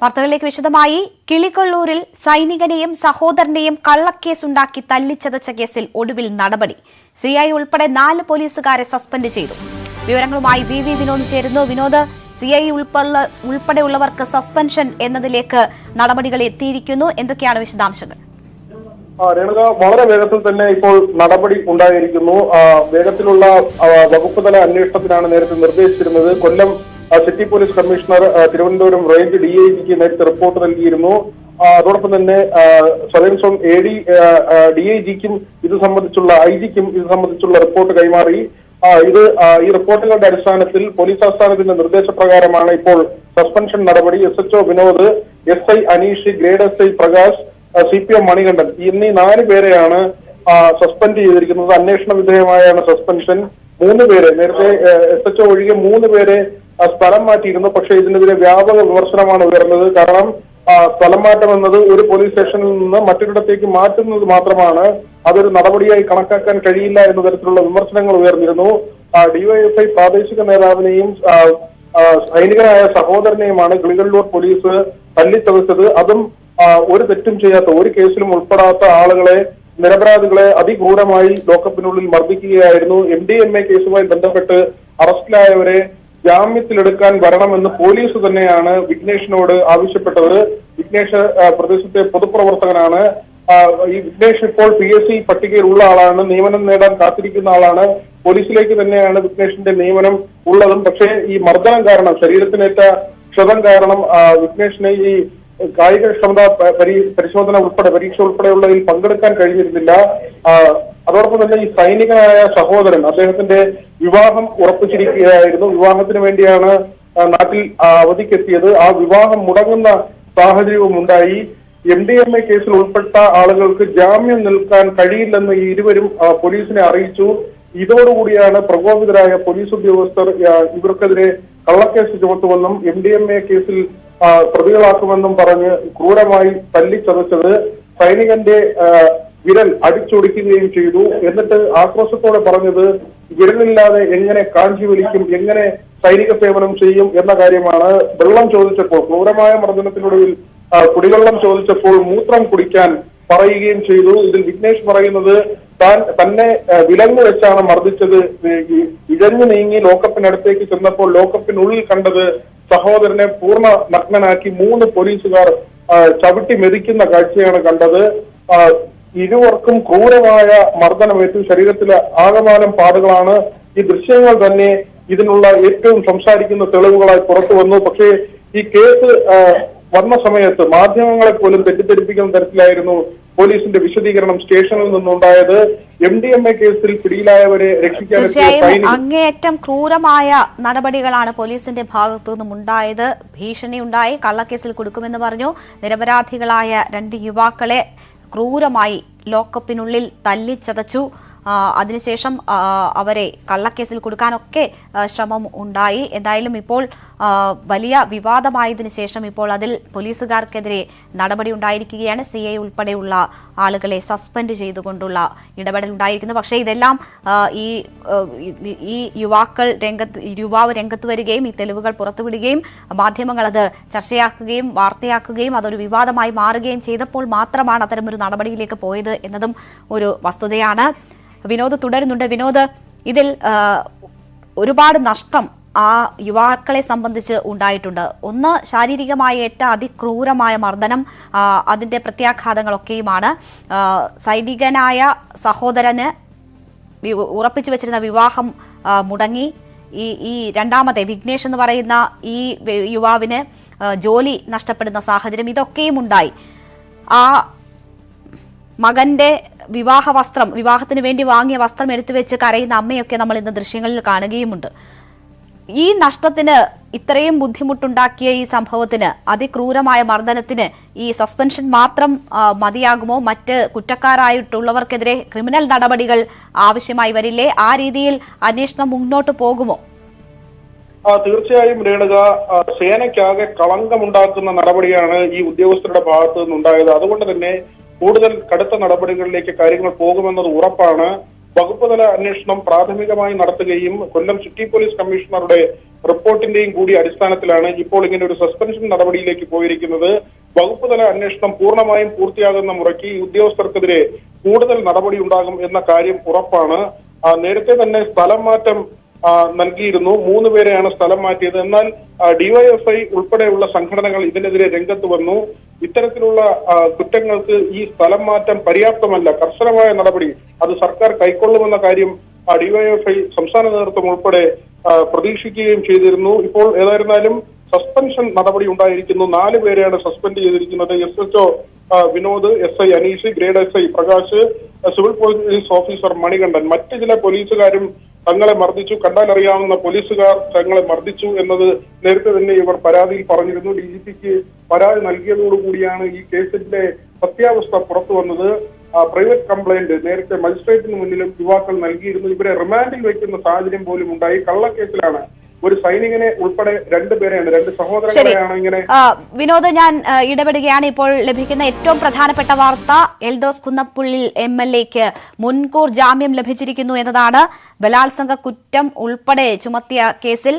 വാർത്തകളിലേക്ക് വിശദമായി. കിളികൊള്ളൂരിൽ സൈനികനെയും സഹോദരനെയും കള്ളക്കേസുണ്ടാക്കി തല്ലിച്ചതച്ച കേസിൽ ഒടുവിൽ നടപടി. സിഐ ഉൾപ്പെടെ 4 പോലീസുകാരെ സസ്പെൻഡ് ചെയ്തു. വിവരങ്ങളുമായി വി വിനോദ് ചേരുന്നു. വിനോദ്, സിഐ ഉൾപ്പെടെയുള്ളവർക്ക് സസ്പെൻഷൻ എന്നതിലേക്ക് നടപടികൾ എത്തിയിരിക്കുന്നു. എന്തൊക്കെയാണ് വിശദാംശങ്ങൾ? രേണുക, വളരെ വേഗത്തിൽ തന്നെ ഇപ്പോൾ നടപടി ഉണ്ടായിരിക്കുന്നു. വേഗത്തിലുള്ള വകുപ്പ് തല അന്വേഷണത്തിനാണ് നേരത്തെ നിർദ്ദേശിച്ചിരുന്നത്. Kollam city police commissioner Thiruvananthapuram range DIGക്ക് നേരത്തെ റിപ്പോർട്ട് നൽകിയിരുന്നു. അതോടൊപ്പം തന്നെ സ്വയം DIGക്കും ഇത് സംബന്ധിച്ചുള്ള IG-ക്കും ഇത് സംബന്ധിച്ചുള്ള റിപ്പോർട്ട് കൈമാറി. ഈ റിപ്പോർട്ടുകളുടെ അടിസ്ഥാനത്തിൽ പോലീസ് ആസ്ഥാനത്തിന്റെ നിർദ്ദേശപ്രകാരമാണ് ഇപ്പോൾ സസ്പെൻഷൻ നടപടി. SHO Vinod, SI Aneesh, grade SI Prakash, CPM Manikandan എന്നീ 4 പേരെയാണ് സസ്പെൻഡ് ചെയ്തിരിക്കുന്നത്. അന്വേഷണ വിധേയമായാണ് സസ്പെൻഷൻ. 3 പേരെ നേരത്തെ SHO ഒഴികെ 3 പേരെ സ്ഥലം മാറ്റിയിരുന്നു. പക്ഷേ ഇതിനെതിരെ വ്യാപക വിമർശനമാണ് ഉയർന്നത്. കാരണം സ്ഥലം മാറ്റം എന്നത് ഒരു പോലീസ് സ്റ്റേഷനിൽ നിന്ന് മറ്റൊരിടത്തേക്ക് മാറ്റുന്നത് മാത്രമാണ്. അതൊരു നടപടിയായി കണക്കാക്കാൻ കഴിയില്ല എന്ന തരത്തിലുള്ള വിമർശനങ്ങൾ ഉയർന്നിരുന്നു. DYFI പ്രാദേശിക നേതാവിനെയും സൈനികനായ സഹോദരനെയുമാണ് കിളികൊള്ളൂർ പോലീസ് തല്ലിച്ചതച്ചത്. അതും ഒരു തെറ്റും ചെയ്യാത്ത, ഒരു കേസിലും ഉൾപ്പെടാത്ത ആളുകളെ, നിരപരാധികളെ അതിക്രൂരമായി ലോക്കപ്പിനുള്ളിൽ മർദ്ദിക്കുകയായിരുന്നു. MDMA കേസുമായി ബന്ധപ്പെട്ട് അറസ്റ്റിലായവരെ ജാമ്യത്തിലെടുക്കാൻ വരണമെന്ന് പോലീസ് തന്നെയാണ് വിഘ്നേഷിനോട് ആവശ്യപ്പെട്ടത്. വിഘ്നേഷ് പ്രദേശത്തെ പൊതുപ്രവർത്തകനാണ്. ഈ വിഘ്നേഷ് ഇപ്പോൾ PSC പട്ടികയിൽ ഉള്ള ആളാണ്. നിയമനം നേടാൻ കാത്തിരിക്കുന്ന ആളാണ്. പോലീസിലേക്ക് തന്നെയാണ് വിഘ്നേഷിന്റെ നിയമനം ഉള്ളതും. പക്ഷേ ഈ മർദ്ദനം കാരണം, ശരീരത്തിനേറ്റ ക്ഷതം കാരണം വിഘ്നേഷിനെ ഈ കായികക്ഷമതാ പരിശോധന ഉൾപ്പെടെ പരീക്ഷ ഉൾപ്പെടെയുള്ളതിൽ പങ്കെടുക്കാൻ കഴിഞ്ഞിരുന്നില്ല. അതോടൊപ്പം തന്നെ ഈ സൈനികനായ സഹോദരൻ, അദ്ദേഹത്തിന്റെ വിവാഹം ഉറപ്പിച്ചിരിക്കുകയായിരുന്നു. വിവാഹത്തിന് വേണ്ടിയാണ് നാട്ടിൽ അവധിക്കെത്തിയത്. ആ വിവാഹം മുടങ്ങുന്ന സാഹചര്യവും ഉണ്ടായി. MDMA കേസിൽ ഉൾപ്പെട്ട ആളുകൾക്ക് ജാമ്യം നിൽക്കാൻ കഴിയില്ലെന്ന് ഈ ഇരുവരും പോലീസിനെ അറിയിച്ചു. ഇതോടുകൂടിയാണ് പ്രകോപിതരായ പോലീസ് ഉദ്യോഗസ്ഥർ ഇവർക്കെതിരെ കള്ളക്കേസ് ചുമത്തുമെന്നും MDMA കേസിൽ പ്രതികളാക്കുമെന്നും പറഞ്ഞ് ക്രൂരമായി തല്ലിച്ചതച്ചത്. സൈനികന്റെ വിരൽ അടിച്ചൊടിക്കുകയും ചെയ്തു. എന്നിട്ട് ആക്രോശത്തോടെ പറഞ്ഞത് വിരലില്ലാതെ എങ്ങനെ കാഞ്ചി വലിക്കും, എങ്ങനെ സൈനിക സേവനം ചെയ്യും എന്ന കാര്യമാണ്. വെള്ളം ചോദിച്ചപ്പോൾ, ക്രൂരമായ മർദ്ദനത്തിനൊടുവിൽ കുടിവെള്ളം ചോദിച്ചപ്പോൾ മൂത്രം കുടിക്കാൻ പറയുകയും ചെയ്തു. ഇതിൽ വിഘ്നേഷ് പറയുന്നത് തന്നെ വിലങ്ങ് വെച്ചാണ് മർദ്ദിച്ചത്. ഇഴഞ്ഞു നീങ്ങി ലോക്കപ്പിനടുത്തേക്ക് ചെന്നപ്പോൾ ലോക്കപ്പിനുള്ളിൽ കണ്ടത് സഹോദരനെ പൂർണ്ണ നഗ്നനാക്കി 3 പോലീസുകാർ ചവിട്ടി മെതിക്കുന്ന കാഴ്ചയാണ് കണ്ടത്. ഇരുവർക്കും ക്രൂരമായ മർദ്ദനമേറ്റു. ശരീരത്തിലെ ആകമാനം പാടുകളാണ്. ഈ ദൃശ്യങ്ങൾ തന്നെ ഇതിനുള്ള ഏറ്റവും സംസാരിക്കുന്ന തെളിവുകളായി പുറത്തു വന്നു. പക്ഷേ ഈ കേസ് വന്ന സമയത്ത് മാധ്യമങ്ങളെ പോലും തെറ്റിദ്ധരിപ്പിക്കുന്ന തരത്തിലായിരുന്നു പോലീസിന്റെ വിശദീകരണം സ്റ്റേഷനിൽ നിന്നുണ്ടായത്. MDMA കേസിൽ പിടിയിലായവരെ രക്ഷിക്കാൻ അങ്ങേയറ്റം ക്രൂരമായ നടപടികളാണ് പോലീസിന്റെ ഭാഗത്തു നിന്നും ഉണ്ടായത്. ഭീഷണി ഉണ്ടായി, കള്ളക്കേസിൽ കൊടുക്കുമെന്ന് പറഞ്ഞു. നിരപരാധികളായ 2 യുവാക്കളെ ക്രൂരമായി ലോക്കപ്പിനുള്ളിൽ തല്ലിച്ചതച്ചു. അതിനുശേഷം അവരെ കള്ളക്കേസിൽ കൊടുക്കാനൊക്കെ ശ്രമം ഉണ്ടായി. എന്തായാലും ഇപ്പോൾ വലിയ വിവാദമായതിനു ശേഷം ഇപ്പോൾ അതിൽ പോലീസുകാർക്കെതിരെ നടപടി ഉണ്ടായിരിക്കുകയാണ്. CI ഉൾപ്പെടെയുള്ള ആളുകളെ സസ്പെൻഡ് ചെയ്തുകൊണ്ടുള്ള ഇടപെടൽ ഉണ്ടായിരിക്കുന്നു. പക്ഷേ ഇതെല്ലാം ഈ യുവാവ് രംഗത്ത് വരികയും ഈ തെളിവുകൾ പുറത്തുവിടുകയും മാധ്യമങ്ങൾ അത് ചർച്ചയാക്കുകയും വാർത്തയാക്കുകയും അതൊരു വിവാദമായി മാറുകയും ചെയ്തപ്പോൾ മാത്രമാണ് അത്തരമൊരു നടപടിയിലേക്ക് പോയത് എന്നതും ഒരു വസ്തുതയാണ്. വിനോദ് തുടരുന്നുണ്ട്. വിനോദ്, ഇതിൽ ഒരുപാട് നഷ്ടം ആ യുവാക്കളെ സംബന്ധിച്ച് ഉണ്ടായിട്ടുണ്ട്. ഒന്ന്, ശാരീരികമായി ഏറ്റ അതിക്രൂരമായ മർദ്ദനം, അതിന്റെ പ്രത്യാഘാതങ്ങളൊക്കെയുമാണ്. സൈനികനായ സഹോദരന് ഉറപ്പിച്ചു വെച്ചിരുന്ന വിവാഹം മുടങ്ങി. ഈ രണ്ടാമത്തെ വിഘ്നേഷ് എന്ന് പറയുന്ന ഈ യുവാവിന് ജോലി നഷ്ടപ്പെടുന്ന സാഹചര്യം, ഇതൊക്കെയും ഉണ്ടായി. ആ മകന്റെ വിവാഹത്തിന് വേണ്ടി വാങ്ങിയ വസ്ത്രം എടുത്തു വെച്ച് കരയുന്ന അമ്മയൊക്കെ നമ്മൾ ഇന്ന് ദൃശ്യങ്ങളിൽ കാണുകയുമുണ്ട്. ഈ നഷ്ടത്തിന്, ഇത്രയും ബുദ്ധിമുട്ടുണ്ടാക്കിയ ഈ സംഭവത്തിന്, അതിക്രൂരമായ മർദ്ദനത്തിന് ഈ സസ്പെൻഷൻ മാത്രം മതിയാകുമോ? മറ്റ് കുറ്റക്കാരായിട്ടുള്ളവർക്കെതിരെ ക്രിമിനൽ നടപടികൾ ആവശ്യമായി വരില്ലേ? ആ രീതിയിൽ അന്വേഷണം മുന്നോട്ട് പോകുമോ? തീർച്ചയായും രേണുക, സേനയ്ക്കാകെ കളങ്കമുണ്ടാക്കുന്ന നടപടിയാണ് ഈ ഉദ്യോഗസ്ഥരുടെ ഭാഗത്തു നിന്നുണ്ടായത്. അതുകൊണ്ട് തന്നെ കൂടുതൽ കടുത്ത നടപടികളിലേക്ക് കാര്യങ്ങൾ പോകുമെന്നത് ഉറപ്പാണ്. വകുപ്പ് തല അന്വേഷണം പ്രാഥമികമായി നടത്തുകയും കൊല്ലം സിറ്റി പോലീസ് കമ്മീഷണറുടെ റിപ്പോർട്ടിന്റെയും കൂടി അടിസ്ഥാനത്തിലാണ് ഇപ്പോൾ ഇങ്ങനെ ഒരു സസ്പെൻഷൻ നടപടിയിലേക്ക് പോയിരിക്കുന്നത്. വകുപ്പ് തല അന്വേഷണം പൂർണ്ണമായും പൂർത്തിയാകുന്ന മുറയ്ക്ക് ഈ ഉദ്യോഗസ്ഥർക്കെതിരെ കൂടുതൽ നടപടി ഉണ്ടാകും എന്ന കാര്യം ഉറപ്പാണ്. നേരത്തെ തന്നെ സ്ഥലം മാറ്റം നൽകിയിരുന്നു. 3 പേരെയാണ് സ്ഥലം മാറ്റിയത്. എന്നാൽ ഡിവൈഎഫ്ഐ ഉൾപ്പെടെയുള്ള സംഘടനകൾ ഇതിനെതിരെ രംഗത്ത് വന്നു. ഇത്തരത്തിലുള്ള കുറ്റങ്ങൾക്ക് ഈ സ്ഥലം മാറ്റം പര്യാപ്തമല്ല, കർശനമായ നടപടി അത് സർക്കാർ കൈക്കൊള്ളുമെന്ന കാര്യം ഡിവൈഎഫ്ഐ സംസ്ഥാന നേതൃത്വം ഉൾപ്പെടെ പ്രതീക്ഷിക്കുകയും ചെയ്തിരുന്നു. ഇപ്പോൾ ഏതായിരുന്നാലും സസ്പെൻഷൻ നടപടി ഉണ്ടായിരിക്കുന്നു. 4 പേരെയാണ് സസ്പെൻഡ് ചെയ്തിരിക്കുന്നത്. SHO Vinod, SI Aneesh, grade SI Prakash, civil police officer Manikandan. മറ്റ് ചില പോലീസുകാരും തങ്ങളെ മർദ്ദിച്ചു, കണ്ടാലറിയാവുന്ന പോലീസുകാർ തങ്ങളെ മർദ്ദിച്ചു എന്നത് നേരത്തെ തന്നെ ഇവർ പരാതിയിൽ പറഞ്ഞിരുന്നു. DGPക്ക് പരാതി നൽകിയതോടുകൂടിയാണ് ഈ കേസിന്റെ സത്യാവസ്ഥ പുറത്തു വന്നത്. പ്രൈവറ്റ് കംപ്ലൈന്റ് നേരത്തെ മജിസ്ട്രേറ്റിന് മുന്നിലും യുവാക്കൾ നൽകിയിരുന്നു. ഇവരെ റിമാൻഡിൽ വയ്ക്കുന്ന സാഹചര്യം പോലും ഉണ്ടായി. കള്ളക്കേസിലാണ്. ഒരു സൈനികനെ ഉൾപ്പെടെ 2 പേരെയാണ്, 2 സഹോദരങ്ങളെയാണ് ഇങ്ങനെ. വിനോദ്, ഞാൻ ഇടപെടുകയാണ്. ഇപ്പോൾ ലഭിക്കുന്ന ഏറ്റവും പ്രധാനപ്പെട്ട വാർത്ത എൽദോസ് കുന്നപ്പുള്ളിൽ MLAക്ക് മുൻകൂർ ജാമ്യം ലഭിച്ചിരിക്കുന്നു എന്നതാണ്. ബലാത്സംഗ കുറ്റം ഉൾപ്പെടെ ചുമത്തിയ കേസിൽ